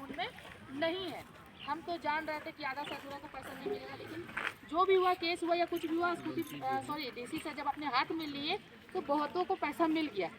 उनमें नहीं है। हम तो जान रहे थे कि आधा से अधूरा को पैसा नहीं मिलेगा, लेकिन जो भी हुआ, केस हुआ या कुछ भी हुआ, स्कूटी डीसी से जब अपने हाथ में लिए तो बहुतों को पैसा मिल गया।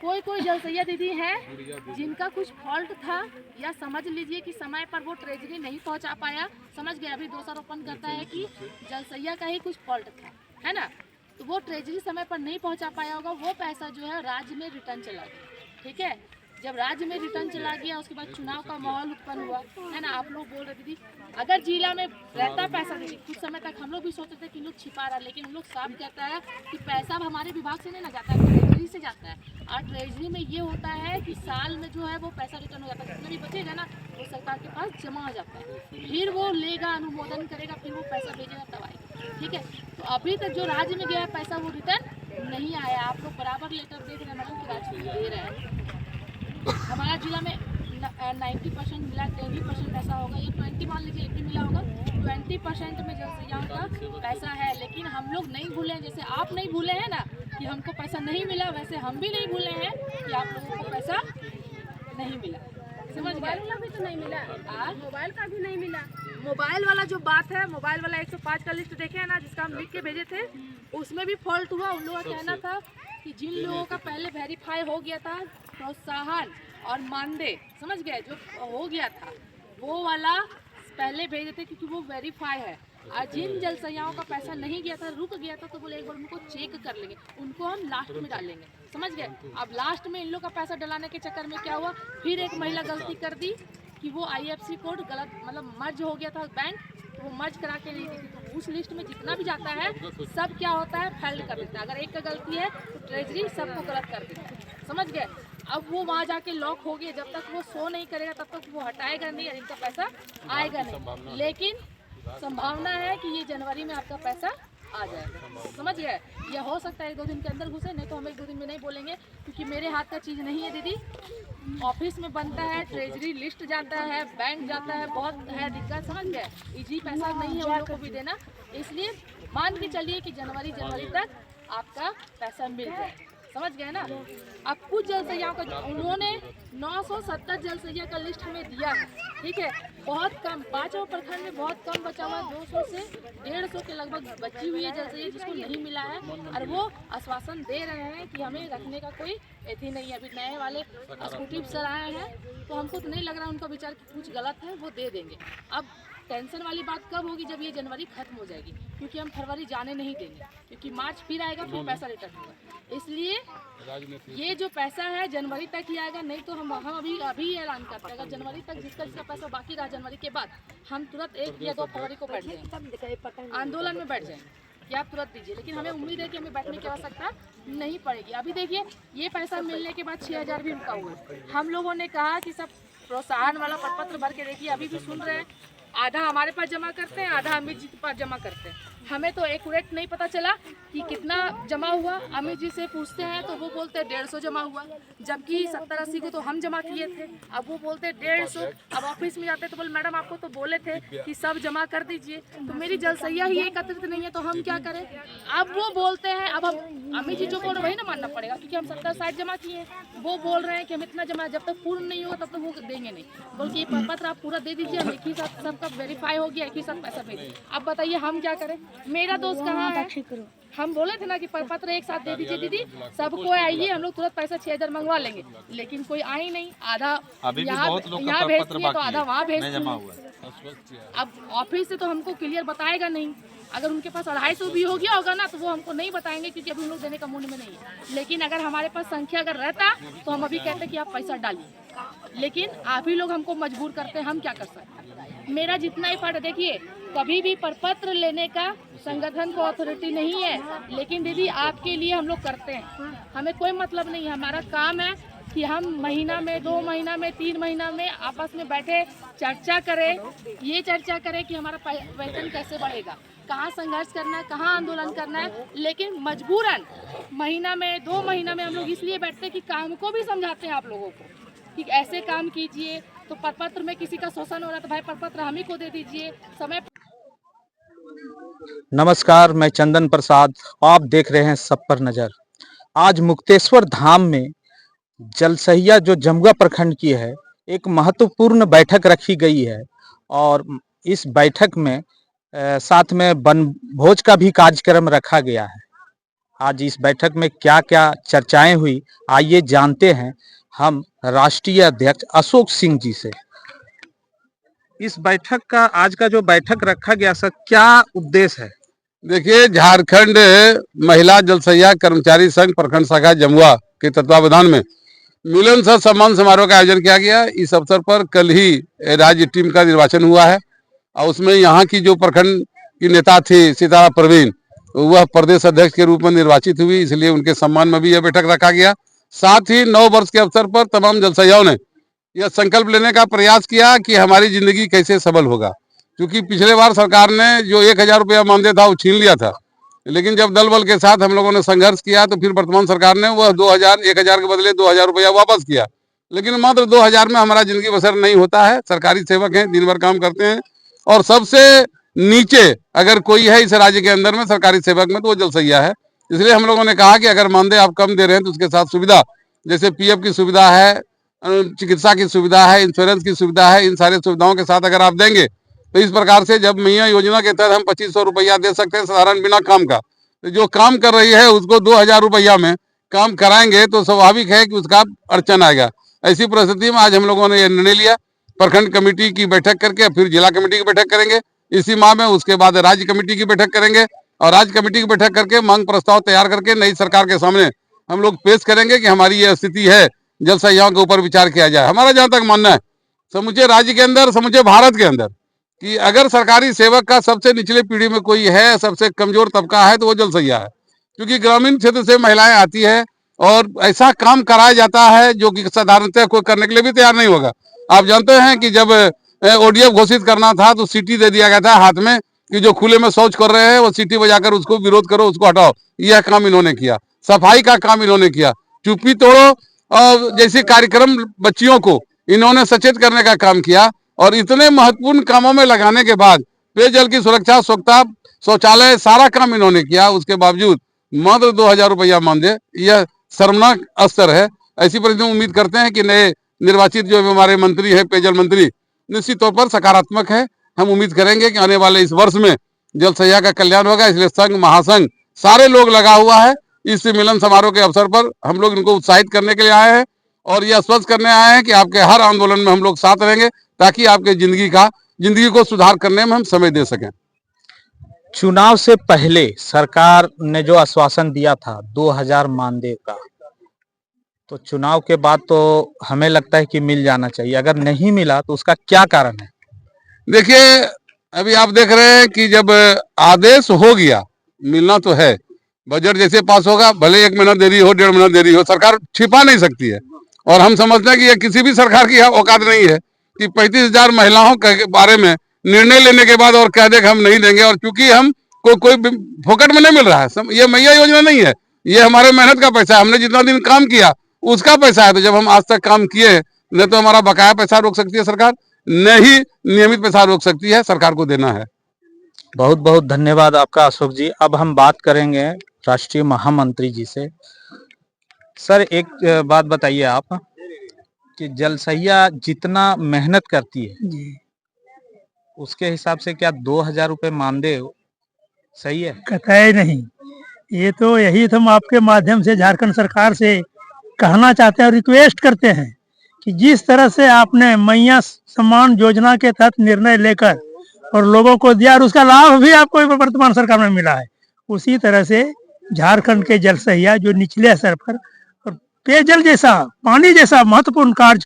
कोई कोई जलसैया दीदी हैं जिनका कुछ फॉल्ट था, या समझ लीजिए कि समय पर वो ट्रेजरी नहीं पहुंचा पाया, समझ गए, अभी दोषारोपण करता है कि जलसैया का ही कुछ फॉल्ट था, है ना, तो वो ट्रेजरी समय पर नहीं पहुंचा पाया होगा, वो पैसा जो है राज्य में रिटर्न चला गया। ठीक है, जब राज्य में रिटर्न चला गया उसके बाद चुनाव का माहौल उत्पन्न हुआ, है ना। आप लोग बोल रहे दीदी अगर जिला में रहता पैसा, दीदी कुछ समय तक हम लोग भी सोचते थे कि लोग छिपा रहा, लेकिन हम लोग साफ कहता है कि पैसा अब हमारे विभाग से नहीं ना जाता है, ट्रेजरी से जाता है। और ट्रेजरी में ये होता है कि साल में जो है वो पैसा रिटर्न हो जाता है, जितना भी बचेगा ना वो सरकार के पास जमा हो जाता है, फिर वो लेगा, अनुमोदन करेगा, फिर वो पैसा भेजेगा तब आएगा। ठीक है, तो अभी तक जो राज्य में गया है पैसा वो रिटर्न नहीं आया। आप लोग बराबर लेटर देख रहे हैं मैडम कि राज्य में दे रहे हैं। हमारा जिला में 90% मिला, 20% ऐसा होगा, ये 20 मान लीजिए 80 मिला होगा, 20% में जलसैयाओं का पैसा है। लेकिन हम लोग नहीं भूले, जैसे आप नहीं भूले हैं ना कि हमको पैसा नहीं मिला, वैसे हम भी नहीं भूले हैं कि आप लोगों को पैसा नहीं मिला। समझ गए? मोबाइल वाला भी तो नहीं मिला, मोबाइल का भी नहीं मिला। मोबाइल वाला जो बात है, मोबाइल वाला 105 का लिस्ट देखे है ना, जिसका हम लिख के भेजे थे, उसमें भी फॉल्ट हुआ। उन लोगों का कहना था कि जिन लोगों का पहले वेरीफाई हो गया था, प्रोत्साहन और मानदेय, समझ गए, जो हो गया था वो वाला पहले भेजे थे क्योंकि वो वेरीफाई है। और जिन जलसैयाओं का पैसा नहीं गया था, रुक गया था, तो बोले एक बार उनको चेक कर लेंगे, उनको हम लास्ट में डालेंगे। समझ गए? अब लास्ट में इन लोग का पैसा डलाने के चक्कर में क्या हुआ, फिर एक महिला गलती कर दी कि वो IFC कोड गलत, मतलब मर्ज हो गया था बैंक, तो वो मर्ज करा के नहीं दी। तो उस लिस्ट में जितना भी जाता है सब क्या होता है, फेल्ड कर देता है। अगर एक का गलती है तो ट्रेजरी सबको गलत कर देता है। समझ गए? अब वो वहाँ जाके लॉक हो गया, जब तक वो शो नहीं करेगा तब तक वो हटाएगा नहीं और इनका पैसा आएगा नहीं। लेकिन संभावना है कि ये जनवरी में आपका पैसा आ जाएगा। समझ गए? यह हो सकता है 1-2 दिन के अंदर घुसे, नहीं तो हम 1-2 दिन में नहीं बोलेंगे, क्योंकि मेरे हाथ का चीज़ नहीं है दीदी। ऑफिस में बनता है, ट्रेजरी लिस्ट जाता है, बैंक जाता है, बहुत है दिक्कत। समझ गए? इजी पैसा नहीं है उन लोगों को भी देना, इसलिए मान के चलिए कि जनवरी तक आपका पैसा मिल जाए। समझ गए ना? अब कुछ जलसैयाओं का उन्होंने 970 जलसैया का लिस्ट हमें दिया है। ठीक है, बहुत कम, 5 प्रखंड में बहुत कम बचा हुआ, 200 से 150 के लगभग बची हुई है जलसैया जिसको नहीं मिला है। और वो आश्वासन दे रहे हैं कि हमें रखने का कोई एथी नहीं है। अभी नए वाले स्कूटी सर आए हैं, तो हमको तो नहीं लग रहा उनका विचार कि कुछ गलत है, वो दे देंगे। अब टेंशन वाली बात कब होगी, जब ये जनवरी खत्म हो जाएगी, क्योंकि हम फरवरी जाने नहीं देंगे, क्योंकि मार्च फिर आएगा, फिर पैसा रिटर्न होगा। इसलिए ये जो पैसा है जनवरी तक ही आएगा, नहीं तो हम अभी ऐलान करते हैं, अगर जनवरी तक जिसका पैसा बाकी रहा जनवरी के बाद, हम तुरंत 1 या 2 फरवरी को बैठ जाएंगे, आंदोलन में बैठ जाएंगे कि आप तुरंत दीजिए। लेकिन हमें उम्मीद है कि हमें बैठने की आवश्यकता नहीं पड़ेगी। अभी देखिए, ये पैसा मिलने के बाद 6000 भी रुका हुआ है। हम लोगों ने कहा कि सब प्रोत्साहन वाला प्रपत्र भर के देखिए, अभी भी सुन रहे हैं, आधा हमारे पास जमा करते हैं, आधा अमित जी के पास जमा करते हैं। हमें तो एक्यूरेट नहीं पता चला कि कितना जमा हुआ। अमित जी से पूछते हैं तो वो बोलते हैं 150 जमा हुआ, जबकि 70-80 को तो हम जमा किए थे। अब वो बोलते हैं 150। अब ऑफिस में जाते तो बोले मैडम आपको तो बोले थे कि सब जमा कर दीजिए, तो मेरी जलसैया ही एकत्रित नहीं है, तो हम क्या करें। अब वो बोलते हैं, अब हम अमित जी जो बोल रहे वही ना मानना पड़ेगा, क्योंकि हम 70-60 जमा किए हैं। वो बोल रहे हैं कि हम इतना जमा, जब तक पूर्ण नहीं होगा तब तक वो देंगे नहीं। बोल के ये पत्र आप पूरा दे दीजिए, हम एक ही साथ सबका वेरीफाई हो गया, एक ही साथ पैसा भेजिए। अब बताइए हम क्या करें, मेरा दोस्त कहाँ है। हम बोले थे ना कि पत्र एक साथ दे दीजिए दीदी, सबको आइए, हम लोग तुरंत पैसा 6000 मंगवा लेंगे, लेकिन कोई आई नहीं। आधा यहाँ भेज दिए तो आधा वहाँ भेज दिए। अब ऑफिस से तो हमको क्लियर बताएगा नहीं, अगर उनके पास 250 भी हो गया होगा ना तो वो हमको नहीं बताएंगे, क्योंकि अभी हम लोग देने का मूड में नहीं है। लेकिन अगर हमारे पास संख्या अगर रहता तो हम अभी कहते कि आप पैसा डालिए, लेकिन आप ही लोग हमको मजबूर करते हैं, हम क्या कर सकते हैं। मेरा जितना ही पार्ट, देखिए कभी भी प्रपत्र लेने का संगठन को अथॉरिटी नहीं है, लेकिन दीदी आपके लिए हम लोग करते हैं, हमें कोई मतलब नहीं है। हमारा काम है कि हम महीना में, 2 महीना में, 3 महीना में आपस में बैठे चर्चा करें, ये चर्चा करें कि हमारा वेतन कैसे बढ़ेगा, कहाँ संघर्ष करना है, कहाँ आंदोलन करना है। लेकिन मजबूरन महीना में, 2 महीना में हम लोग इसलिए बैठते हैं कि काम को भी समझाते हैं आप लोगों को कि ऐसे काम कीजिए। तो प्रपत्र में किसी का शोषण हो रहा है तो भाई प्रपत्र हम ही को दे दीजिए समय। नमस्कार, मैं चंदन प्रसाद, आप देख रहे हैं सब पर नज़र। आज मुक्तेश्वर धाम में जलसहिया जो जमुआ प्रखंड की है, एक महत्वपूर्ण बैठक रखी गई है और इस बैठक में साथ में वनभोज का भी कार्यक्रम रखा गया है। आज इस बैठक में क्या-क्या चर्चाएं हुई, आइए जानते हैं हम राष्ट्रीय अध्यक्ष अशोक सिंह जी से। इस बैठक का आज का जो बैठक रखा गया सर, क्या उद्देश्य है? देखिए, झारखंड महिला जलसैया कर्मचारी संघ प्रखंड शाखा जमुआ के तत्वावधान में मिलन सह सम्मान समारोह का आयोजन किया गया। इस अवसर पर कल ही राज्य टीम का निर्वाचन हुआ है और उसमें यहाँ की जो प्रखंड की नेता थी सितारा परवीन, वह प्रदेश अध्यक्ष के रूप में निर्वाचित हुई, इसलिए उनके सम्मान में भी यह बैठक रखा गया। साथ ही 9 वर्ष के अवसर पर तमाम जलसैयाओं ने यह संकल्प लेने का प्रयास किया कि हमारी जिंदगी कैसे सबल होगा, क्योंकि पिछले बार सरकार ने जो 1000 रुपया मानदेय था वो छीन लिया था, लेकिन जब दल बल के साथ हम लोगों ने संघर्ष किया तो फिर वर्तमान सरकार ने वह 1000 के बदले 2000 रुपया वापस किया। लेकिन मात्र 2000 में हमारा जिंदगी बसर नहीं होता है। सरकारी सेवक हैं, दिन भर काम करते हैं और सबसे नीचे अगर कोई है इस राज्य के अंदर में सरकारी सेवक में तो वो जलसैया है। इसलिए हम लोगों ने कहा कि अगर मानदेय आप कम दे रहे हैं तो उसके साथ सुविधा, जैसे PF की सुविधा है, चिकित्सा की सुविधा है, इंश्योरेंस की सुविधा है, इन सारी सुविधाओं के साथ अगर आप देंगे तो इस प्रकार से जब मैया योजना के तहत हम 2500 रुपया दे सकते हैं साधारण बिना काम का, तो जो काम कर रही है उसको 2000 रुपया में काम कराएंगे तो स्वाभाविक है कि उसका अड़चन आएगा। ऐसी परिस्थिति में आज हम लोगों ने यह निर्णय लिया, प्रखंड कमेटी की बैठक करके फिर जिला कमेटी की बैठक करेंगे इसी माह में, उसके बाद राज्य कमेटी की बैठक करेंगे और राज्य कमेटी की बैठक करके मांग प्रस्ताव तैयार करके नई सरकार के सामने हम लोग पेश करेंगे कि हमारी यह स्थिति है, जलसैयाओं के ऊपर विचार किया जाए। हमारा जहाँ तक मानना है समूचे राज्य के अंदर, समूचे भारत के अंदर, कि अगर सरकारी सेवक का सबसे निचले पीढ़ी में कोई है, सबसे कमजोर तबका है तो वो जलसैया है, क्योंकि ग्रामीण क्षेत्र से महिलाएं आती है और ऐसा काम कराया जाता है जो कि साधारणतः कोई करने के लिए भी तैयार नहीं होगा। आप जानते हैं कि जब ODF घोषित करना था तो सीटी दे दिया गया था हाथ में कि जो खुले में शौच कर रहे हैं वो सीटी बजाकर उसको विरोध करो, उसको हटाओ। यह काम इन्होंने किया, सफाई का काम इन्होंने किया, चुप्पी तोड़ो जैसे कार्यक्रम बच्चियों को इन्होंने सचेत करने का काम किया और इतने महत्वपूर्ण कामों में लगाने के बाद पेयजल की सुरक्षा, स्वच्छता, शौचालय सारा काम इन्होंने किया, उसके बावजूद मात्र 2000 रुपया मानदेय, यह शर्मनाक स्तर है। ऐसी परिस्थिति में उम्मीद करते हैं कि नए निर्वाचित जो हमारे मंत्री है, पेयजल मंत्री, निश्चित तौर पर सकारात्मक है। हम उम्मीद करेंगे कि आने वाले इस वर्ष में जलसैया का कल्याण होगा। इसलिए संघ, महासंघ सारे लोग लगा हुआ है। इस मिलन समारोह के अवसर पर हम लोग इनको उत्साहित करने के लिए आए हैं और यह आश्वस्त करने आए हैं कि आपके हर आंदोलन में हम लोग साथ रहेंगे ताकि आपके जिंदगी को सुधार करने में हम समय दे सकें। चुनाव से पहले सरकार ने जो आश्वासन दिया था 2000 मानदेय का, तो चुनाव के बाद तो हमें लगता है कि मिल जाना चाहिए, अगर नहीं मिला तो उसका क्या कारण है? देखिए, अभी आप देख रहे हैं कि जब आदेश हो गया, मिलना तो है, बजट जैसे पास होगा, भले 1 महीना देरी हो, 1.5 महीना देरी हो, सरकार छिपा नहीं सकती है। और हम समझते हैं कि यह किसी भी सरकार की औकात नहीं है कि 35,000 महिलाओं के बारे में निर्णय लेने के बाद और कह दे कि हम नहीं देंगे। और चूंकि हम कोई फोकट में नहीं मिल रहा है, ये मैया योजना नहीं है, ये हमारे मेहनत का पैसा है, हमने जितना दिन काम किया उसका पैसा है। तो जब हम आज तक काम किए, न तो हमारा बकाया पैसा रोक सकती है सरकार, न ही नियमित पैसा रोक सकती है, सरकार को देना है। बहुत बहुत धन्यवाद आपका अशोक जी। अब हम बात करेंगे राष्ट्रीय महामंत्री जी से। सर, एक बात बताइए आप कि जलसैया जितना मेहनत करती है जी, उसके हिसाब से क्या 2000 रुपये मानदेय सही है? कतई नहीं। ये तो यही हम आपके माध्यम से झारखंड सरकार से कहना चाहते हैं और रिक्वेस्ट करते हैं कि जिस तरह से आपने मैया सम्मान योजना के तहत निर्णय लेकर और लोगों को दिया और उसका लाभ भी आपको वर्तमान सरकार में मिला है, उसी तरह से झारखंड के जलसैया जो निचले स्तर पर और पेयजल जैसा, पानी जैसा महत्वपूर्ण कार्य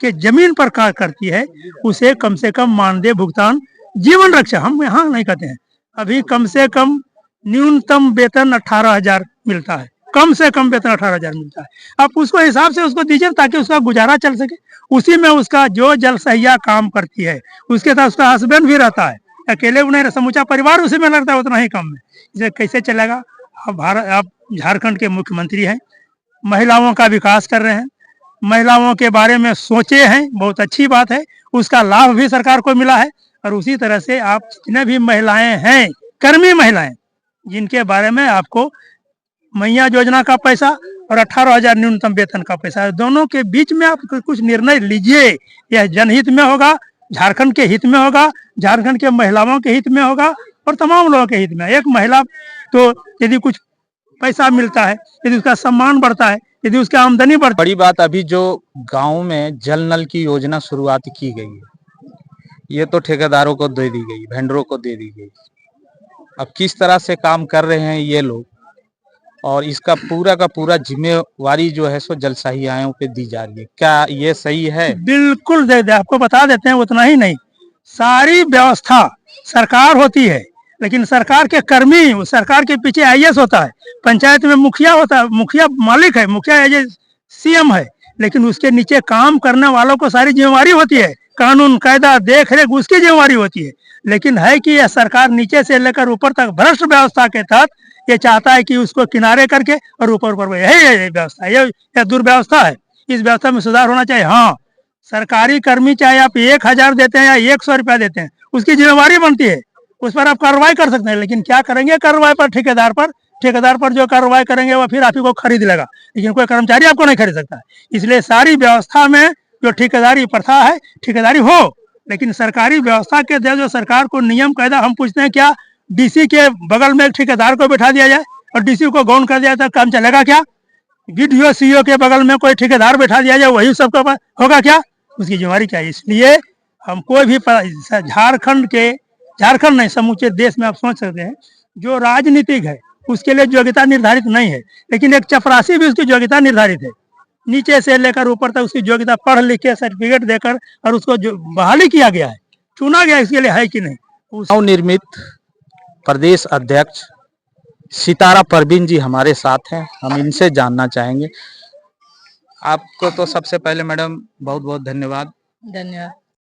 के जमीन पर कार्य करती है, उसे कम से कम मानदेय भुगतान, जीवन रक्षा, हम यहाँ नहीं कहते हैं, अभी कम से कम न्यूनतम वेतन 18,000 मिलता है, कम से कम वेतन 18,000 मिलता है। आप उसको हिसाब से उसको दीजिए ताकि उसका गुजारा चल सके। उसी में उसका जो जलसैया काम करती है उसके साथ उसका हस्बैंड भी रहता है, अकेले उन्हें समूचा परिवार उसी में लगता है, उतना ही कम में इसे कैसे चलेगा? आप झारखंड के मुख्यमंत्री हैं, महिलाओं का विकास कर रहे हैं, महिलाओं के बारे में सोचे हैं, बहुत अच्छी बात है, उसका लाभ भी सरकार को मिला है। और उसी तरह से आप जितने भी महिलाएं हैं, कर्मी महिलाएं, जिनके बारे में आपको मैया योजना का पैसा और 18,000 न्यूनतम वेतन का पैसा है। दोनों के बीच में आप कुछ निर्णय लीजिए। यह जनहित में होगा, झारखंड के हित में होगा, झारखंड के महिलाओं के हित में होगा और तमाम लोगों के हित में। एक महिला तो यदि कुछ पैसा मिलता है, यदि उसका सम्मान बढ़ता है, यदि उसकी आमदनी बढ़ती बड़ी बात अभी जो गांव में जल नल की योजना शुरुआत की गई है, ये तो ठेकेदारों को दे दी गई, वेंडरों को दे दी गई। अब किस तरह से काम कर रहे हैं ये लोग, और इसका पूरा का पूरा जिम्मेवारी जो है सो जल सहियाओं पे दी जा रही है, क्या ये सही है? बिल्कुल दे दे, आपको बता देते हैं। उतना ही नहीं, सारी व्यवस्था सरकार होती है, लेकिन सरकार के कर्मी, उस सरकार के पीछे आईएएस होता है, पंचायत में मुखिया होता है, मुखिया मालिक है, मुखिया एज सीएम है, लेकिन उसके नीचे काम करने वालों को सारी जिम्मेवारी होती है, कानून कायदा देख रेख उसकी जिम्मेवारी होती है। लेकिन है कि यह सरकार नीचे से लेकर ऊपर तक भ्रष्ट व्यवस्था के तहत ये चाहता है कि उसको किनारे करके और ऊपर ऊपर यही व्यवस्था, यह दुर्व्यवस्था है। इस व्यवस्था में सुधार होना चाहिए। हाँ, सरकारी कर्मी चाहे आप 1,000 देते हैं या 100 रुपया देते हैं, उसकी जिम्मेवारी बनती है, उस पर आप कार्रवाई कर सकते हैं। लेकिन क्या करेंगे कार्रवाई पर? ठेकेदार पर जो कार्रवाई करेंगे वो फिर आप ही को खरीद लेगा, लेकिन कोई कर्मचारी आपको नहीं खरीद सकता। इसलिए सारी व्यवस्था में जो ठेकेदारी प्रथा है, ठेकेदारी हो, लेकिन सरकारी व्यवस्था के जो सरकार को नियम कायदा, हम पूछते हैं क्या डीसी के बगल में एक ठेकेदार को बैठा दिया जाए और डीसी को गौन कर दिया जाए, काम चलेगा क्या? वीडियो सीईओ के बगल में कोई ठेकेदार बैठा दिया जाए, वही सबका होगा क्या? उसकी जिम्मेवारी क्या है? इसलिए हम कोई भी झारखंड नहीं, समूचे देश में आप सोच सकते हैं, जो राजनीतिक है उसके लिए योग्यता निर्धारित नहीं है, लेकिन एक चपरासी भी उसकी योग्यता निर्धारित है। नीचे से लेकर ऊपर तक उसकी योग्यता पढ़ लिख के सर्टिफिकेट देकर और उसको जो बहाली किया गया है, चुना गया, इसके लिए है कि नहीं। नवनिर्मित प्रदेश अध्यक्ष सितारा परवीन जी हमारे साथ हैं, हम इनसे जानना चाहेंगे। आपको तो सबसे पहले मैडम बहुत बहुत धन्यवाद। धन्यवाद।